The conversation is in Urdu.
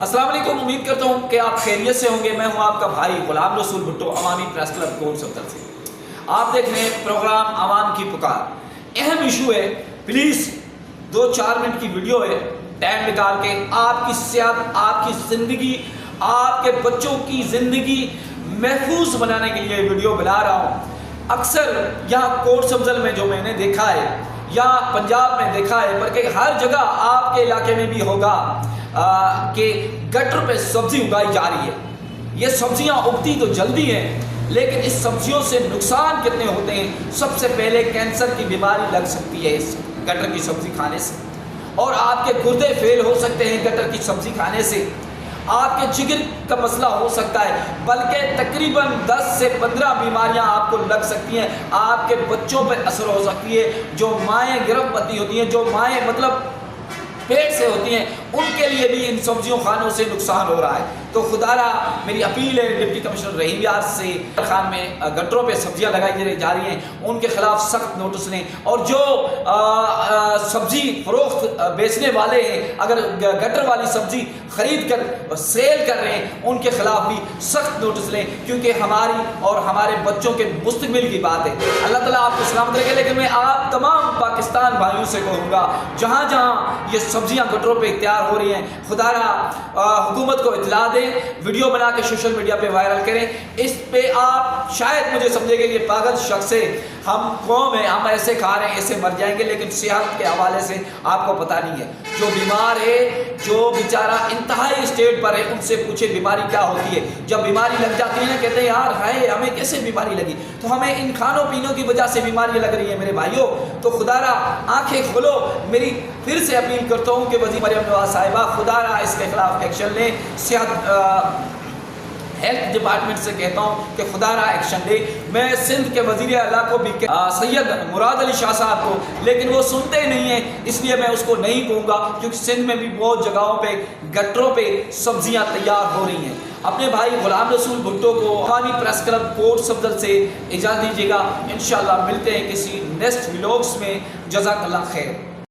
السلام علیکم، امید کرتا ہوں کہ آپ خیریت سے ہوں گے۔ میں ہوں آپ کا بھائی غلام رسول بھٹو، عوامی پریس کلب کوٹ صفدر سے۔ آپ دیکھ رہے ہیں پروگرام عوام کی پکار۔ اہم ایشو ہے، پلیز 2-4 منٹ کی ویڈیو ہے، ٹائم نکال کے آپ کی صحت، آپ کی زندگی، آپ کے بچوں کی زندگی محفوظ بنانے کے لیے ویڈیو بنا رہا ہوں۔ اکثر یہاں کوٹ صفدر میں جو میں نے دیکھا ہے یا پنجاب میں دیکھا ہے، بلکہ ہر جگہ آپ کے علاقے میں بھی ہوگا کہ گٹر پہ سبزی اگائی جا رہی ہے۔ یہ سبزیاں اگتی تو جلدی ہیں، لیکن اس سبزیوں سے نقصان کتنے ہوتے ہیں۔ سب سے پہلے کینسر کی بیماری لگ سکتی ہے اس گٹر کی سبزی کھانے سے، اور آپ کے گردے فیل ہو سکتے ہیں گٹر کی سبزی کھانے سے، آپ کے جگر کا مسئلہ ہو سکتا ہے، بلکہ تقریباً 10 سے 15 بیماریاں آپ کو لگ سکتی ہیں۔ آپ کے بچوں پر اثر ہو سکتی ہے، جو مائیں گربھوتی ہوتی ہیں، جو مائیں مطلب پیٹ سے ہوتی ہیں، ان کے لیے بھی ان سبزیوں کھانوں سے نقصان ہو رہا ہے۔ تو خدا را میری اپیل ہے ڈپٹی کمشنر رحیم یار سے، خان میں گٹروں پہ سبزیاں لگائی جا رہی ہیں، ان کے خلاف سخت نوٹس لیں، اور جو سبزی فروخت بیچنے والے ہیں، اگر گٹر والی سبزی خرید کر سیل کر رہے ہیں، ان کے خلاف بھی سخت نوٹس لیں، کیونکہ ہماری اور ہمارے بچوں کے مستقبل کی بات ہے۔ اللہ تعالیٰ آپ کو سلامت رکھے، لیکن میں آپ تمام پاکستان بھائیوں سے کہوں گا، جہاں جہاں یہ سبزیاں گٹروں پہ اختیار ہو رہی ہیں، خدا را حکومت کو اطلاع دیں، ویڈیو بنا کے سوشل میڈیا پہ وائرل کریں۔ اس پہ آپ شاید مجھے سمجھے گے یہ پاگل شخص ہے، ہم قوم ہیں، ہم ایسے کھا رہے ہیں، ایسے مر جائیں گے، لیکن صحت کے حوالے سے آپ کو پتہ نہیں ہے۔ جو بیمار ہے، جو بیچارہ انتہائی اسٹیج پر ہے، ان سے پوچھے بیماری کیا ہوتی ہے۔ جب بیماری لگ جاتی ہے نا، کہتے ہیں یار ہائے ہمیں کیسے بیماری لگی، تو ہمیں ان کھانوں پینوں کی وجہ سے بیماریاں لگ رہی ہیں میرے بھائیوں۔ تو خدا را آنکھیں کھولو۔ میری پھر سے اپیل کرتا ہوں کہ وزیر مریم نواز صاحبہ خدا را اس کے خلاف ایکشن لیں۔ ہیلتھ ڈپارٹمنٹ سے کہتا ہوں کہ خدا را ایکشن لے۔ میں سندھ کے وزیر اعلیٰ کو بھی سید مراد علی شاہ صاحب کو، لیکن وہ سنتے نہیں ہیں، اس لیے میں اس کو نہیں کہوں گا، کیونکہ سندھ میں بھی بہت جگہوں پہ گٹروں پہ سبزیاں تیار ہو رہی ہیں۔ اپنے بھائی غلام رسول بھٹو کو عوامی پریس کلب کوٹ صفدر سے اجازت دیجیے گا۔ انشاءاللہ ملتے ہیں کسی نیکسٹ ولاگس میں۔ جزاک اللہ خیر۔